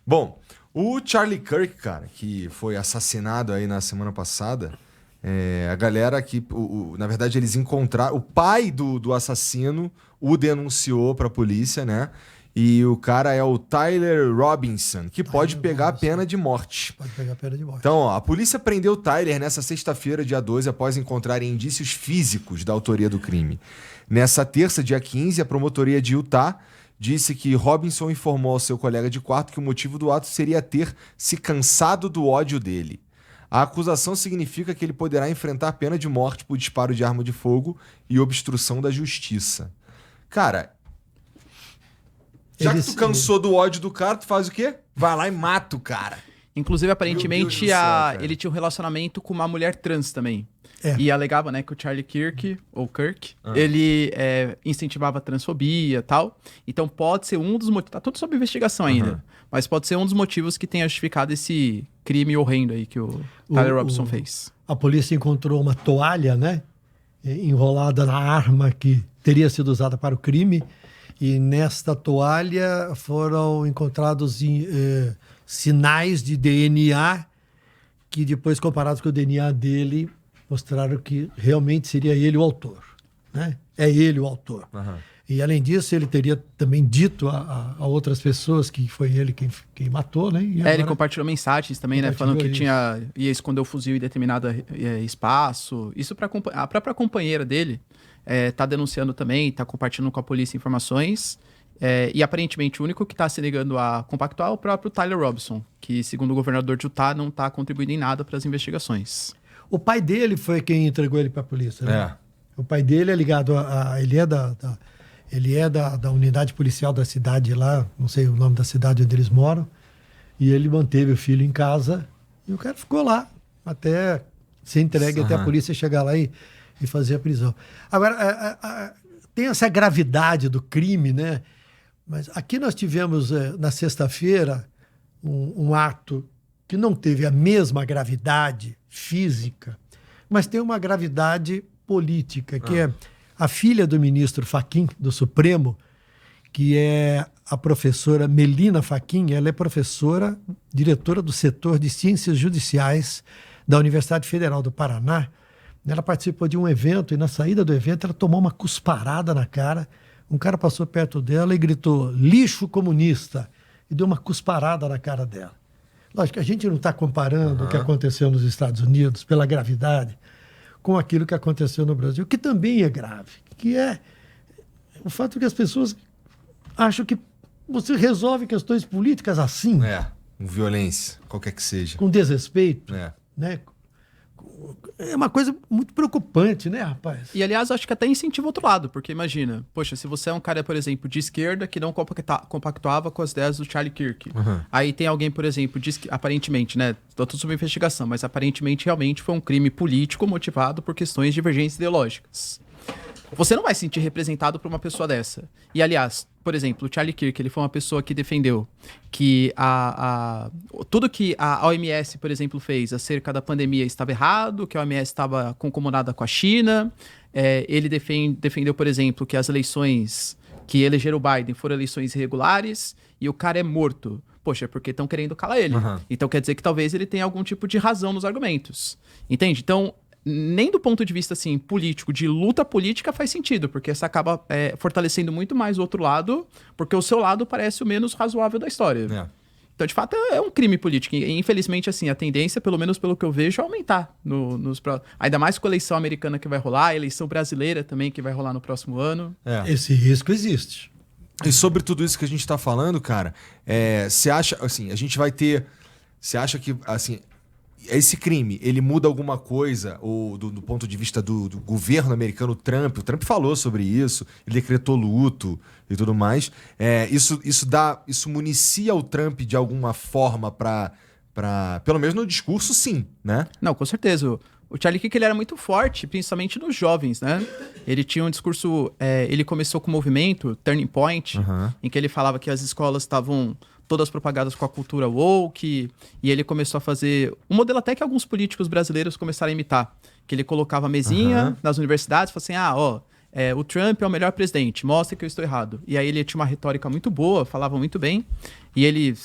Bom, o Charlie Kirk, cara, que foi assassinado aí na semana passada, a galera que, na verdade, eles encontraram... O pai do assassino o denunciou pra polícia, né? E o cara é o Tyler Robinson, que pode pegar a pena de morte. Pode pegar a pena de morte. Então, ó, a polícia prendeu o Tyler nessa sexta-feira, dia 12, após encontrarem indícios físicos da autoria do crime. Nessa terça, dia 15, a promotoria de Utah disse que Robinson informou ao seu colega de quarto que o motivo do ato seria ter se cansado do ódio dele. A acusação significa que ele poderá enfrentar pena de morte por disparo de arma de fogo e obstrução da justiça. Cara, já que tu cansou do ódio do cara, tu faz o quê? Vai lá e mata o cara. Inclusive, aparentemente, Meu Deus do céu, ele tinha um relacionamento com uma mulher trans também. É. E alegava, né, que o Charlie Kirk, ele incentivava a transfobia e tal. Então pode ser um dos motivos... Tá tudo sob investigação ainda. Mas pode ser um dos motivos que tenha justificado esse crime horrendo aí que o Tyler Robinson fez. A polícia encontrou uma toalha, né? Enrolada na arma que teria sido usada para o crime. E nesta toalha foram encontrados sinais de DNA que depois, comparados com o DNA dele, mostraram que realmente seria ele o autor, né? É ele o autor. E, além disso, ele teria também dito a outras pessoas que foi ele quem matou, né? E agora... Ele compartilhou mensagens também, né? Falando que ia esconder o fuzil em determinado espaço. Isso para a própria companheira dele tá denunciando também, tá compartilhando com a polícia informações. E, aparentemente, o único que está se negando a compactuar é o próprio Tyler Robinson, que, segundo o governador de Utah, não está contribuindo em nada para as investigações. O pai dele foi quem entregou ele para a polícia, né? O pai dele é ligado ele é da unidade policial da cidade lá, não sei o nome da cidade onde eles moram, e ele manteve o filho em casa e o cara ficou lá até ser entregue, até a polícia chegar lá e fazer a prisão. Agora, tem essa gravidade do crime, né? Mas aqui nós tivemos, na sexta-feira, um ato que não teve a mesma gravidade física, mas tem uma gravidade política, que é a filha do ministro Fachin, do Supremo, que é a professora Melina Fachin. Ela é professora, diretora do setor de Ciências Judiciais da Universidade Federal do Paraná. Ela participou de um evento e, na saída do evento, ela tomou uma cusparada na cara. Um cara passou perto dela e gritou "lixo comunista" e deu uma cusparada na cara dela. Lógico, a gente não está comparando o que aconteceu nos Estados Unidos, pela gravidade, com aquilo que aconteceu no Brasil, que também é grave, que é o fato que as pessoas acham que você resolve questões políticas assim. Com violência, qualquer que seja. Com desrespeito, né? É uma coisa muito preocupante, né, rapaz? E, aliás, acho que até incentiva o outro lado, porque imagina, poxa, se você é um cara, por exemplo, de esquerda que não compactuava com as ideias do Charlie Kirk, aí tem alguém, por exemplo, aparentemente, né, tô tudo sob investigação, mas aparentemente realmente foi um crime político motivado por questões de divergências ideológicas. Você não vai se sentir representado por uma pessoa dessa. E, aliás, por exemplo, o Charlie Kirk, ele foi uma pessoa que defendeu que tudo que a OMS, por exemplo, fez acerca da pandemia estava errado, que a OMS estava concomunada com a China. Ele defendeu, por exemplo, que as eleições que elegeram o Biden foram eleições irregulares e o cara é morto. Poxa, porque estão querendo calar ele. Então quer dizer que talvez ele tenha algum tipo de razão nos argumentos. Entende? Então, nem do ponto de vista assim, político, de luta política faz sentido, porque você acaba fortalecendo muito mais o outro lado, porque o seu lado parece o menos razoável da história. Então, de fato, é um crime político. E, infelizmente, assim, a tendência, pelo menos pelo que eu vejo, é aumentar. Ainda mais com a eleição americana que vai rolar, a eleição brasileira também que vai rolar no próximo ano. Esse risco existe. E sobre tudo isso que a gente está falando, cara, você acha, assim, a gente vai ter... Você acha que, assim... Esse crime, ele muda alguma coisa ou do ponto de vista do governo americano, o Trump falou sobre isso, ele decretou luto e tudo mais. Isso municia o Trump de alguma forma para pelo menos no discurso, sim, né? Não, com certeza. O Charlie Kirk, ele era muito forte, principalmente nos jovens, né? Ele tinha um discurso... ele começou com o movimento Turning Point, em que ele falava que as escolas estavam todas propagadas com a cultura woke, e ele começou a fazer um modelo até que alguns políticos brasileiros começaram a imitar, que ele colocava a mesinha nas universidades e falava assim, o Trump é o melhor presidente, mostra que eu estou errado. E aí ele tinha uma retórica muito boa, falava muito bem, e ele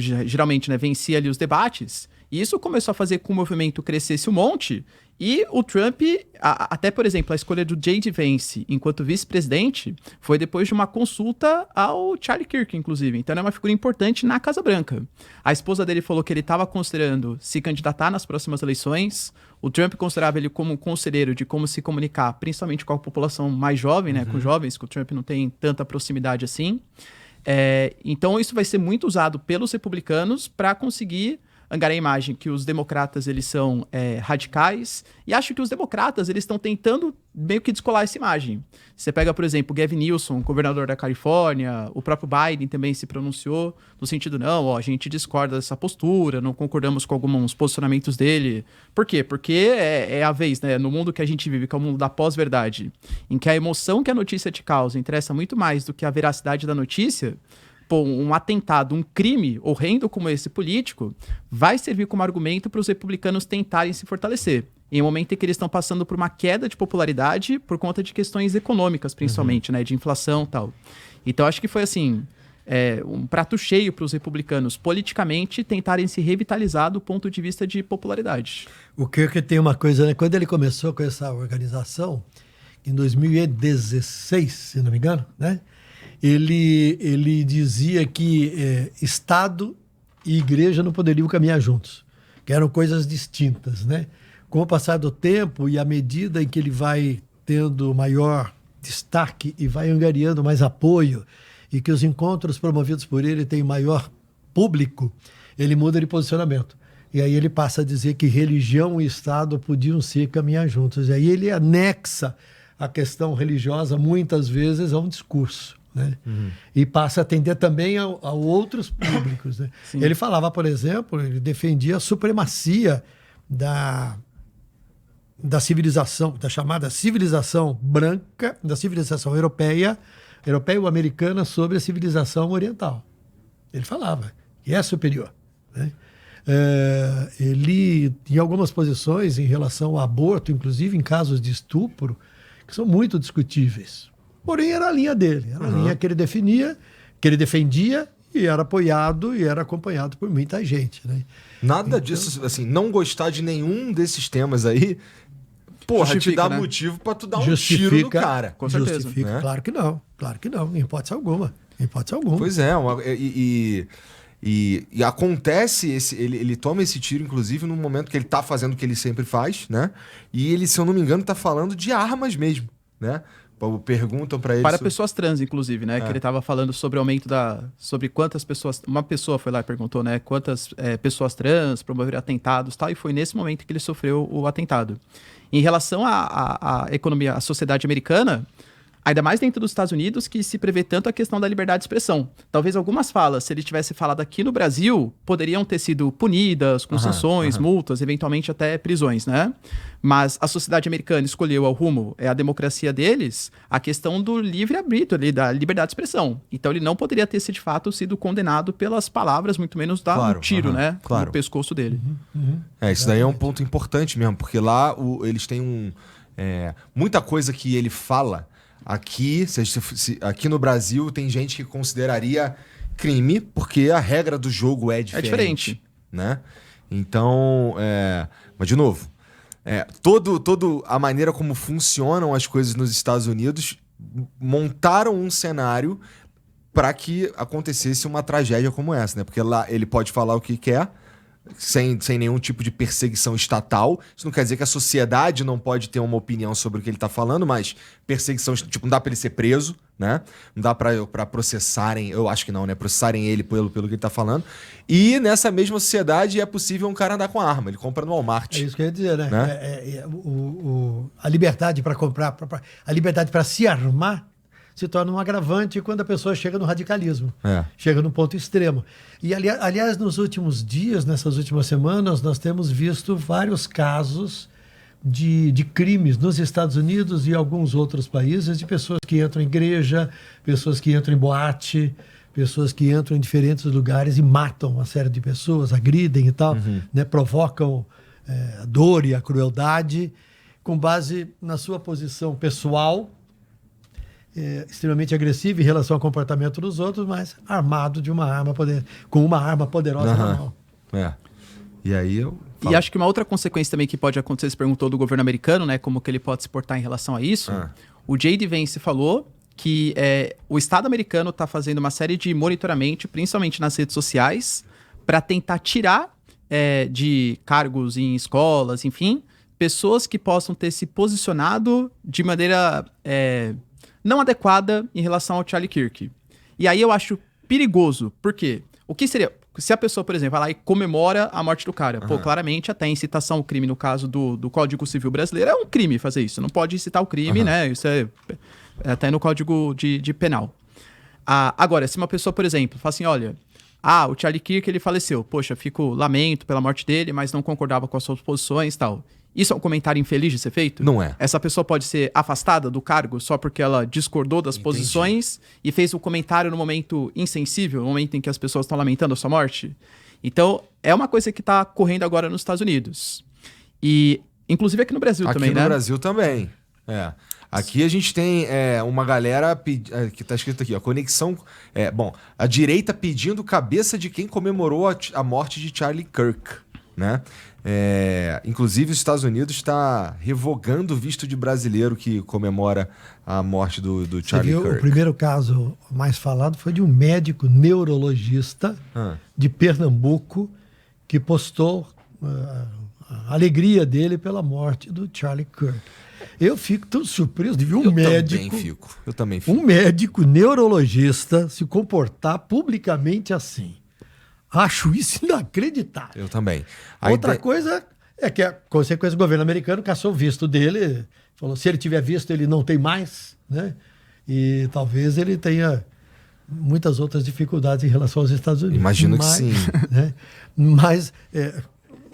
geralmente, né, vencia ali os debates, e isso começou a fazer com que o movimento crescesse um monte, e o Trump, até, por exemplo, a escolha do J.D. Vance enquanto vice-presidente foi depois de uma consulta ao Charlie Kirk, inclusive. Então, ele é uma figura importante na Casa Branca. A esposa dele falou que ele estava considerando se candidatar nas próximas eleições. O Trump considerava ele como um conselheiro de como se comunicar, principalmente com a população mais jovem, né, com jovens, que o Trump não tem tanta proximidade assim. Então, isso vai ser muito usado pelos republicanos para conseguir angariar a imagem que os democratas eles são radicais, e acho que os democratas eles estão tentando meio que descolar essa imagem. Você pega, por exemplo, o Gavin Newsom, governador da Califórnia, o próprio Biden também se pronunciou no sentido, não, a gente discorda dessa postura, não concordamos com alguns posicionamentos dele. Por quê? Porque é a vez, né, no mundo que a gente vive, que é o mundo da pós-verdade, em que a emoção que a notícia te causa interessa muito mais do que a veracidade da notícia. Pô, um atentado, um crime horrendo como esse político vai servir como argumento para os republicanos tentarem se fortalecer. Em um momento em que eles estão passando por uma queda de popularidade por conta de questões econômicas, principalmente, né, de inflação e tal. Então, acho que foi assim, um prato cheio para os republicanos politicamente tentarem se revitalizar do ponto de vista de popularidade. O Kirk tem uma coisa, né? Quando ele começou com essa organização, em 2016, se não me engano, né? Ele dizia que Estado e igreja não poderiam caminhar juntos, que eram coisas distintas, né? Com o passar do tempo e à medida em que ele vai tendo maior destaque e vai angariando mais apoio e que os encontros promovidos por ele têm maior público, ele muda de posicionamento. E aí ele passa a dizer que religião e Estado podiam se caminhar juntos. E aí ele anexa a questão religiosa muitas vezes a um discurso. Né? E passa a atender também a outros públicos. Né? Ele falava, por exemplo, ele defendia a supremacia da civilização, da chamada civilização branca, da civilização europeia ou americana sobre a civilização oriental. Ele falava que é superior. Né? Ele tinha algumas posições em relação ao aborto, inclusive em casos de estupro, que são muito discutíveis. Porém, era a linha dele, era a linha que ele definia, que ele defendia e era apoiado e era acompanhado por muita gente. Né? Nada disso, assim, não gostar de nenhum desses temas aí, porra, te dá, né, motivo pra tu dar um tiro no cara. Com certeza. Justifica, né? Claro que não, em hipótese alguma. Pois é, e acontece, ele toma esse tiro, inclusive, no momento que ele tá fazendo o que ele sempre faz, né? E ele, se eu não me engano, tá falando de armas mesmo, né? Perguntam pra ele... Para pessoas trans, inclusive, né? Que ele tava falando sobre o aumento sobre quantas pessoas... Uma pessoa foi lá e perguntou, né? Quantas pessoas trans promoveram atentados e tal, e foi nesse momento que ele sofreu o atentado. Em relação à economia, à sociedade americana, ainda mais dentro dos Estados Unidos, que se prevê tanto a questão da liberdade de expressão. Talvez algumas falas, se ele tivesse falado aqui no Brasil, poderiam ter sido punidas com sanções, multas, eventualmente até prisões, né? Mas a sociedade americana escolheu ao rumo, a democracia deles, a questão do livre-arbítrio, da liberdade de expressão. Então ele não poderia ter, de fato, sido condenado pelas palavras, muito menos dar um tiro, né? No pescoço dele. Isso daí é um ponto importante mesmo, porque lá eles têm muita coisa que ele fala. Aqui no Brasil tem gente que consideraria crime porque a regra do jogo é diferente. Né? Então, mas de novo, todo a maneira como funcionam as coisas nos Estados Unidos montaram um cenário para que acontecesse uma tragédia como essa, né? Porque lá ele pode falar o que quer, sem nenhum tipo de perseguição estatal. Isso não quer dizer que a sociedade não pode ter uma opinião sobre o que ele tá falando, mas perseguição, tipo, não dá pra ele ser preso, né? Não dá pra processarem, eu acho que não, né? Processarem ele pelo que ele tá falando. E nessa mesma sociedade é possível um cara andar com arma, ele compra no Walmart. É isso que eu ia dizer, né? A liberdade para comprar, a liberdade para se armar se torna um agravante quando a pessoa chega no radicalismo, chega no ponto extremo. E, aliás, nos últimos dias, nessas últimas semanas, nós temos visto vários casos de crimes nos Estados Unidos e alguns outros países, de pessoas que entram em igreja, pessoas que entram em boate, pessoas que entram em diferentes lugares e matam uma série de pessoas, agridem e tal, né, provocam a dor e a crueldade, com base na sua posição pessoal, extremamente agressivo em relação ao comportamento dos outros, mas armado de uma arma com uma arma poderosa na mão. E aí eu falo. E acho que uma outra consequência também que pode acontecer, você perguntou do governo americano, né? Como que ele pode se portar em relação a isso. O J.D. Vance falou que o Estado americano está fazendo uma série de monitoramento, principalmente nas redes sociais, para tentar tirar de cargos em escolas, enfim, pessoas que possam ter se posicionado de maneira não adequada em relação ao Charlie Kirk. E aí eu acho perigoso, porque o que seria... Se a pessoa, por exemplo, vai lá e comemora a morte do cara, pô, claramente até incitação ao crime, no caso do Código Civil Brasileiro, é um crime fazer isso. Não pode incitar o crime, né? Isso é até no Código de Penal. Agora, se uma pessoa, por exemplo, fala assim, olha, o Charlie Kirk, ele faleceu. Poxa, lamento pela morte dele, mas não concordava com as suas posições e tal. Isso é um comentário infeliz de ser feito? Não é. Essa pessoa pode ser afastada do cargo só porque ela discordou das posições e fez um comentário no momento insensível, no momento em que as pessoas estão lamentando a sua morte? Então, é uma coisa que está correndo agora nos Estados Unidos. E, inclusive, aqui no Brasil também, né? Aqui no Brasil também. Aqui a gente tem uma galera que tá escrito aqui, ó, conexão... a direita pedindo cabeça de quem comemorou a morte de Charlie Kirk, né? Inclusive, os Estados Unidos está revogando o visto de brasileiro que comemora a morte do Charlie Kirk. O primeiro caso mais falado foi de um médico neurologista de Pernambuco que postou a alegria dele pela morte do Charlie Kirk. Eu fico tão surpreso de ver Eu também fico. Um médico neurologista se comportar publicamente assim. Acho isso inacreditável. Eu também. Outra coisa é que a consequência do governo americano caçou o visto dele, falou, se ele tiver visto, ele não tem mais, né? E talvez ele tenha muitas outras dificuldades em relação aos Estados Unidos. Imagino que sim. Né? Mas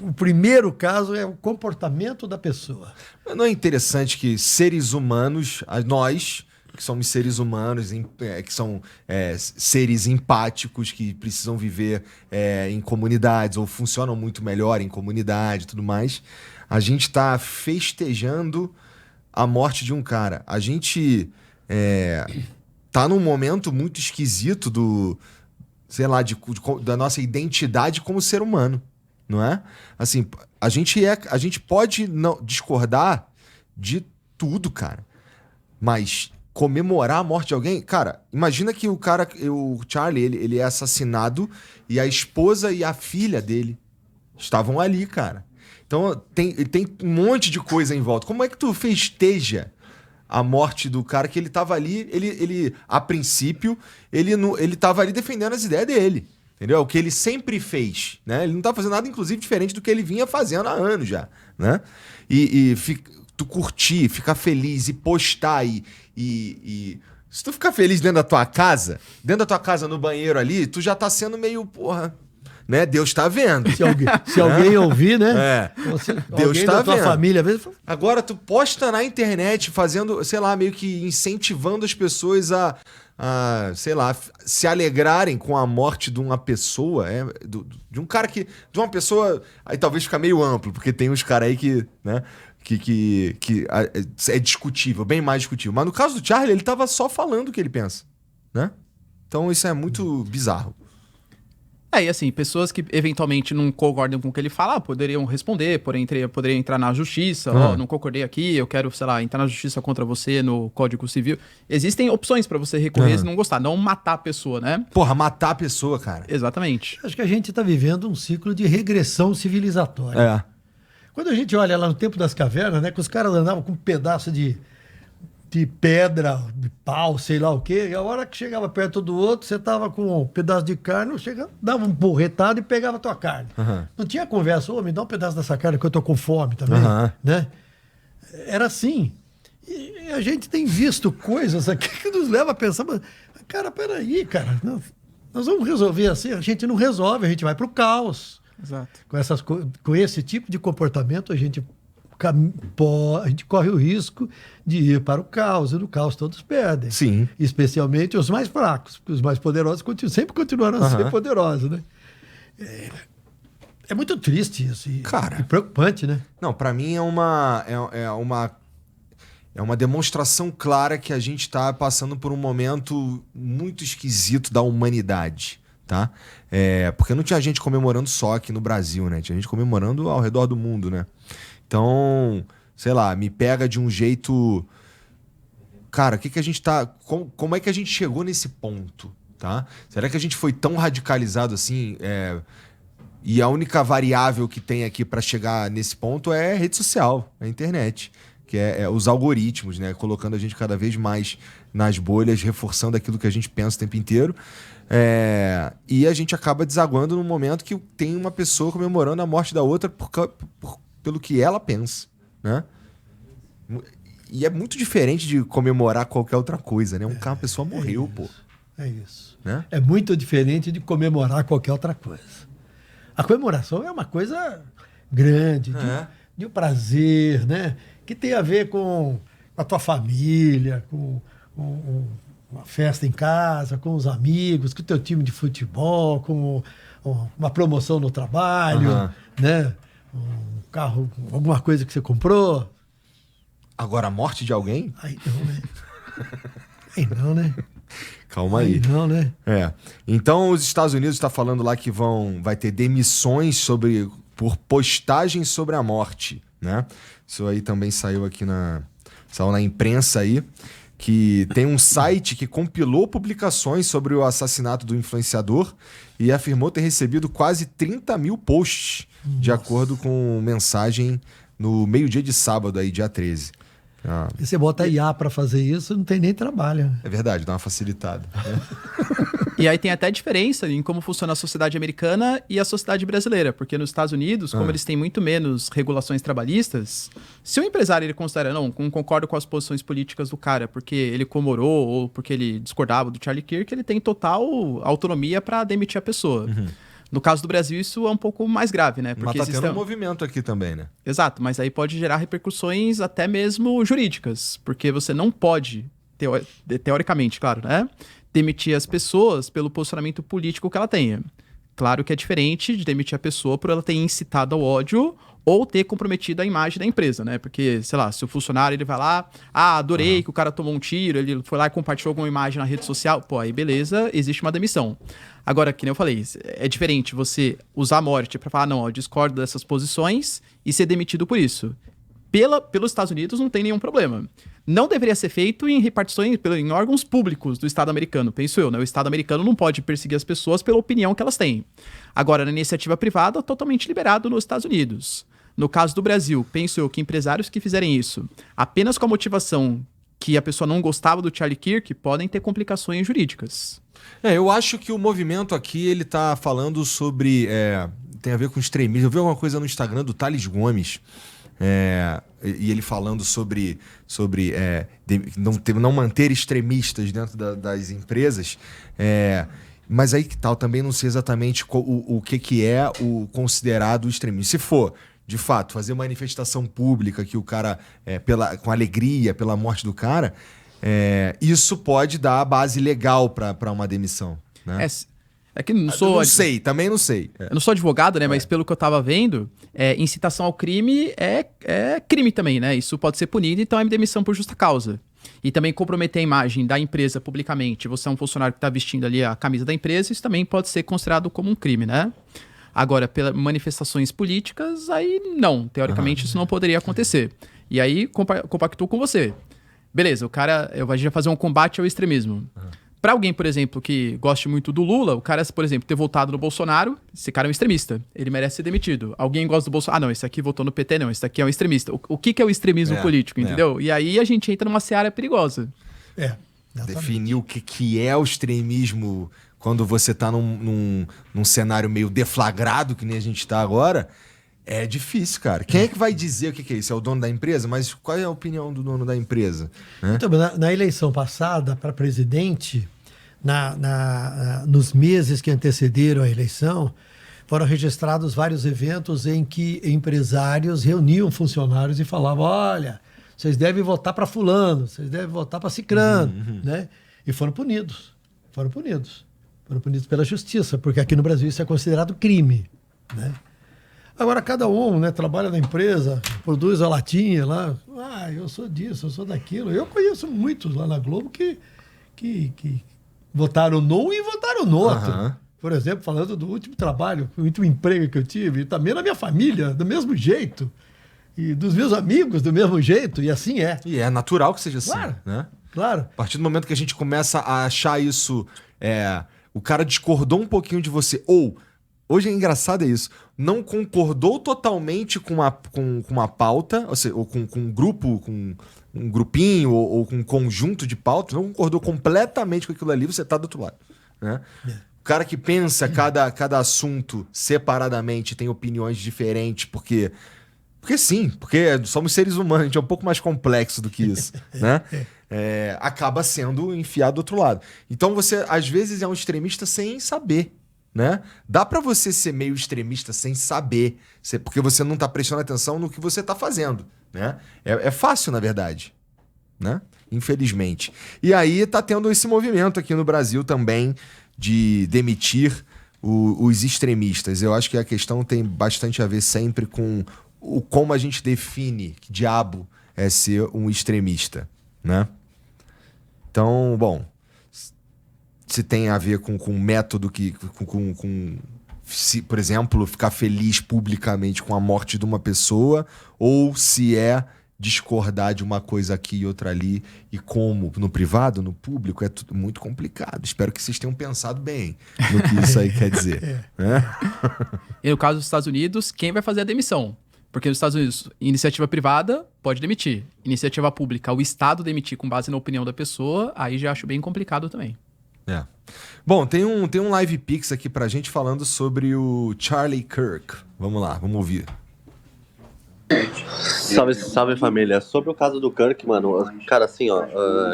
o primeiro caso é o comportamento da pessoa. Mas não é interessante que seres humanos, nós... que somos seres humanos, que são seres empáticos, que precisam viver em comunidades, ou funcionam muito melhor em comunidade e tudo mais. A gente está festejando a morte de um cara. A gente tá num momento muito esquisito da nossa identidade como ser humano, não é? Assim, a gente pode discordar de tudo, cara, mas... comemorar a morte de alguém... Cara, imagina que o Charlie, ele é assassinado e a esposa e a filha dele estavam ali, cara. Então, tem um monte de coisa em volta. Como é que tu festeja a morte do cara que ele tava ali... Ele a princípio, ele tava ali defendendo as ideias dele. Entendeu? O que ele sempre fez, né? Ele não tá fazendo nada, inclusive, diferente do que ele vinha fazendo há anos já, né? Tu curtir, ficar feliz e postar se tu ficar feliz dentro da tua casa no banheiro ali, tu já tá sendo meio, porra, né? Deus tá vendo. Se alguém ouvir, né? Deus tá vendo. Família, Agora, tu posta na internet fazendo, sei lá, meio que incentivando as pessoas a sei lá, se alegrarem com a morte de uma pessoa, de um cara de uma pessoa, aí talvez fica meio amplo, porque tem uns caras aí que, né? Que é discutível, bem mais discutível. Mas no caso do Charlie, ele tava só falando o que ele pensa, né? Então isso é muito bizarro. E assim, pessoas que eventualmente não concordam com o que ele fala, poderiam responder, poderiam entrar na justiça, não concordei aqui, eu quero, sei lá, entrar na justiça contra você no Código Civil. Existem opções pra você recorrer se não gostar, não matar a pessoa, né? Porra, matar a pessoa, cara. Exatamente. Acho que a gente tá vivendo um ciclo de regressão civilizatória. Quando a gente olha lá no tempo das cavernas, né, que os caras andavam com um pedaço de pedra, de pau, sei lá o quê, e a hora que chegava perto do outro, você tava com um pedaço de carne, dava um porretado e pegava a tua carne. Não tinha conversa, me dá um pedaço dessa carne que eu tô com fome também, né? Era assim. E a gente tem visto coisas aqui que nos leva a pensar, mas, cara, peraí, cara, nós vamos resolver assim, a gente não resolve, a gente vai pro caos. Exato. Com esse tipo de comportamento, a gente corre o risco de ir para o caos, e no caos todos perdem. Sim. Especialmente os mais fracos, porque os mais poderosos sempre continuaram a ser poderosos, né? É muito triste isso, e preocupante, né? Não, pra mim é uma é uma demonstração clara que a gente está passando por um momento muito esquisito da humanidade, tá? Porque não tinha gente comemorando só aqui no Brasil, né? Tinha gente comemorando ao redor do mundo, né? Então, sei lá, me pega de um jeito... Cara, o que a gente tá... Como é que a gente chegou nesse ponto, tá? Será que a gente foi tão radicalizado assim? E a única variável que tem aqui para chegar nesse ponto é a rede social, a internet, que é os algoritmos, né? Colocando a gente cada vez mais nas bolhas, reforçando aquilo que a gente pensa o tempo inteiro. E a gente acaba desaguando no momento que tem uma pessoa comemorando a morte da outra pelo que ela pensa, né? E é muito diferente de comemorar qualquer outra coisa, né? Uma pessoa morreu, pô. É isso. Né? É muito diferente de comemorar qualquer outra coisa. A comemoração é uma coisa grande, de um prazer, né? Que tem a ver com a tua família, com uma festa em casa, com os amigos, com o teu time de futebol, com uma promoção no trabalho, né? Um carro, alguma coisa que você comprou. Agora, a morte de alguém? Aí não, né? Aí não, né? Calma aí. Não, né? Então, os Estados Unidos está falando lá que vai ter demissões por postagens sobre a morte, né? Isso aí também saiu aqui saiu na imprensa aí, que tem um site que compilou publicações sobre o assassinato do influenciador e afirmou ter recebido quase 30 mil posts, de acordo com mensagem no meio-dia de sábado, aí, dia 13. E você bota IA para fazer isso, não tem nem trabalho. É verdade, dá uma facilitada. E aí tem até diferença em como funciona a sociedade americana e a sociedade brasileira, porque nos Estados Unidos, como eles têm muito menos regulações trabalhistas, se o empresário ele considera, não concordo com as posições políticas do cara, porque ele comemorou ou porque ele discordava do Charlie Kirk, ele tem total autonomia para demitir a pessoa. No caso do Brasil, isso é um pouco mais grave, né? Porque mas tá tendo um movimento aqui também, né? Exato, mas aí pode gerar repercussões até mesmo jurídicas, porque você não pode, teoricamente, claro, né? Demitir as pessoas pelo posicionamento político que ela tenha. Claro que é diferente de demitir a pessoa por ela ter incitado ao ódio ou ter comprometido a imagem da empresa, né? Porque, sei lá, se o funcionário ele vai lá, adorei que o cara tomou um tiro, ele foi lá e compartilhou alguma imagem na rede social, pô, aí beleza, existe uma demissão. Agora, que nem eu falei, é diferente você usar a morte para falar, não, eu discordo dessas posições e ser demitido por isso. Pelos Estados Unidos não tem nenhum problema. Não deveria ser feito em repartições, em órgãos públicos do Estado americano, penso eu, né? O Estado americano não pode perseguir as pessoas pela opinião que elas têm. Agora, na iniciativa privada, totalmente liberado nos Estados Unidos. No caso do Brasil, penso eu que empresários que fizerem isso apenas com a motivação que a pessoa não gostava do Charlie Kirk podem ter complicações jurídicas. Eu acho que o movimento aqui, ele tá falando sobre... tem a ver com extremismo. Eu vi alguma coisa no Instagram do Thales Gomes, e ele falando sobre não manter extremistas dentro das empresas. Mas aí que tal, também não sei exatamente o que é o considerado extremismo. Se for, de fato, fazer manifestação pública que o cara, com alegria pela morte do cara, isso pode dar a base legal para uma demissão, né? É que não sou... Também não sei. Eu não sou advogado, né? Mas pelo que eu tava vendo, incitação ao crime é crime também, né? Isso pode ser punido, então é demissão por justa causa. E também comprometer a imagem da empresa publicamente. Você é um funcionário que tá vestindo ali a camisa da empresa, isso também pode ser considerado como um crime, né? Agora, pelas manifestações políticas, aí não. Teoricamente, isso não poderia acontecer. E aí, compactuo com você. Beleza, a gente vai fazer um combate ao extremismo. Para alguém, por exemplo, que goste muito do Lula, o cara, por exemplo, ter votado no Bolsonaro, esse cara é um extremista. Ele merece ser demitido. Alguém gosta do Bolsonaro. Não, esse aqui votou no PT, não. Esse aqui é um extremista. O que é o extremismo político, entendeu? E aí a gente entra numa seara perigosa. Definir o que é o extremismo quando você tá num cenário meio deflagrado, que nem a gente tá agora, é difícil, cara. Quem é que vai dizer o que é isso? É o dono da empresa? Mas qual é a opinião do dono da empresa? Então, na eleição passada, para presidente, nos meses que antecederam a eleição, foram registrados vários eventos em que empresários reuniam funcionários e falavam, olha, vocês devem votar para fulano, vocês devem votar para cicrano, né? E foram punidos. Foram punidos pela justiça, porque aqui no Brasil isso é considerado crime, né? Agora, cada um, né, trabalha na empresa, produz a latinha lá. Eu sou disso, eu sou daquilo. Eu conheço muitos lá na Globo que votaram no e votaram no outro. Por exemplo, falando do último trabalho, o último emprego que eu tive, também na minha família, do mesmo jeito. E dos meus amigos, do mesmo jeito, e assim é. E é natural que seja assim, Claro, né? claro. A partir do momento que a gente começa a achar isso, o cara discordou um pouquinho de você, ou, hoje é engraçado isso, não concordou totalmente com uma pauta, ou seja, ou com um grupo, com um grupinho, ou com um conjunto de pautas, não concordou completamente com aquilo ali, você tá do outro lado, né? O cara que pensa cada assunto separadamente, tem opiniões diferentes, porque sim, porque somos seres humanos, a gente é um pouco mais complexo do que isso, né? Acaba sendo enfiado do outro lado. Então você, às vezes, é um extremista sem saber, né? Dá pra você ser meio extremista sem saber, porque você não tá prestando atenção no que você tá fazendo, né? É fácil, na verdade, né? Infelizmente. E aí tá tendo esse movimento aqui no Brasil também de demitir os extremistas. Eu acho que a questão tem bastante a ver sempre com como a gente define que diabo é ser um extremista, né? Então, bom, se tem a ver com método se, por exemplo, ficar feliz publicamente com a morte de uma pessoa, ou se é discordar de uma coisa aqui e outra ali, e como no privado, no público, é tudo muito complicado. Espero que vocês tenham pensado bem no que isso aí quer dizer. Né? E no caso dos Estados Unidos, quem vai fazer a demissão? Porque nos Estados Unidos, iniciativa privada pode demitir. Iniciativa pública, o Estado demitir com base na opinião da pessoa, aí já acho bem complicado também. Bom, tem um live pix aqui pra gente falando sobre o Charlie Kirk. Vamos lá, vamos ouvir. Salve família. Sobre o caso do Kirk, mano, cara, assim, ó,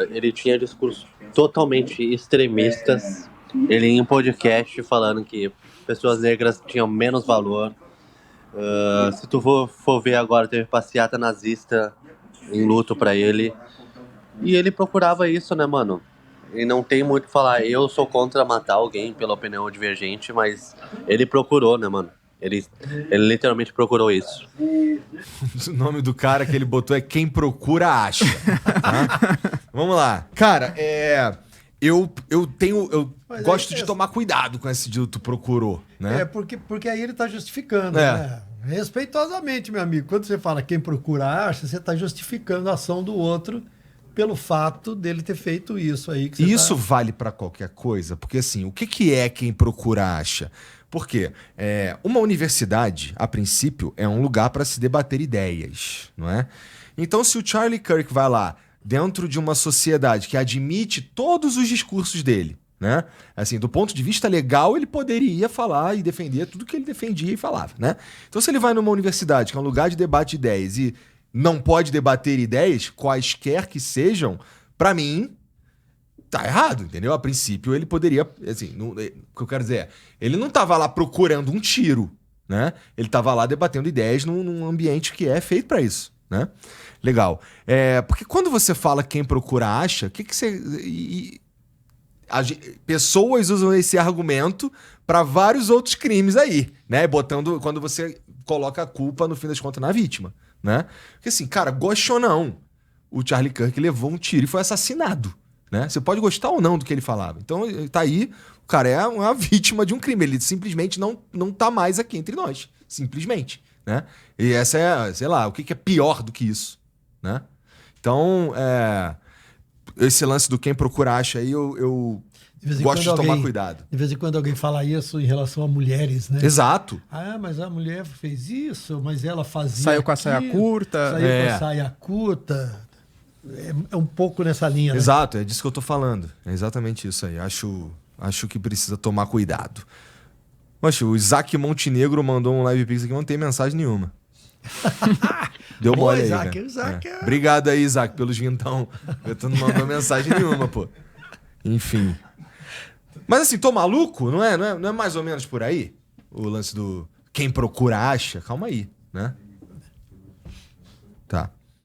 ele tinha discursos totalmente extremistas. Ele em um podcast falando que pessoas negras tinham menos valor. Se tu for ver agora, teve passeata nazista em luto pra ele. E ele procurava isso, né, mano? E não tem muito o que falar. Eu sou contra matar alguém pela opinião divergente, mas ele procurou, né, mano? Ele literalmente procurou isso. O nome do cara que ele botou é Quem Procura Acha. Tá? Vamos lá. Cara, eu gosto de tomar cuidado com esse de tu procurou, né? Porque aí ele tá justificando, né? Respeitosamente, meu amigo. Quando você fala quem procura acha, você tá justificando a ação do outro pelo fato dele ter feito isso aí. Que isso vale pra qualquer coisa, porque assim, o que é quem procura acha? Porque uma universidade, a princípio, é um lugar para se debater ideias, não é? Então, se o Charlie Kirk vai lá dentro de uma sociedade que admite todos os discursos dele, né? Assim, do ponto de vista legal, ele poderia falar e defender tudo que ele defendia e falava, né? Então, se ele vai numa universidade que é um lugar de debate de ideias e não pode debater ideias, quaisquer que sejam, pra mim, tá errado, entendeu? A princípio, ele poderia... Assim, o que eu quero dizer é, ele não tava lá procurando um tiro, né? Ele tava lá debatendo ideias num ambiente que é feito pra isso, né? Legal. Porque quando você fala quem procura acha, o que você... pessoas usam esse argumento pra vários outros crimes aí, né? Botando... Quando você coloca a culpa, no fim das contas, na vítima, né? Porque assim, cara, goste ou não, o Charlie Kirk levou um tiro e foi assassinado. Né? Você pode gostar ou não do que ele falava. Então, tá aí, o cara é uma vítima de um crime. Ele simplesmente não tá mais aqui entre nós. Simplesmente. Né? E essa é, sei lá, o que é pior do que isso? Né? Então, esse lance do quem procura acha aí, eu gosto de tomar cuidado. De vez em quando alguém fala isso em relação a mulheres, né? Exato. Mas a mulher fez isso, mas ela fazia Saiu com a saia curta. Saiu com a saia curta. É um pouco nessa linha, né? Exato, é disso que eu tô falando. É exatamente isso aí. Acho que precisa tomar cuidado. Poxa, o Isaac Montenegro mandou um live pix aqui, não tem mensagem nenhuma. Deu mole aí, Isaac, cara. Obrigado aí, Isaac, pelos vintão. Tu não mandou mensagem nenhuma, pô. Enfim. Mas assim, tô maluco? Não é mais ou menos por aí? O lance do quem procura acha? Calma aí, né?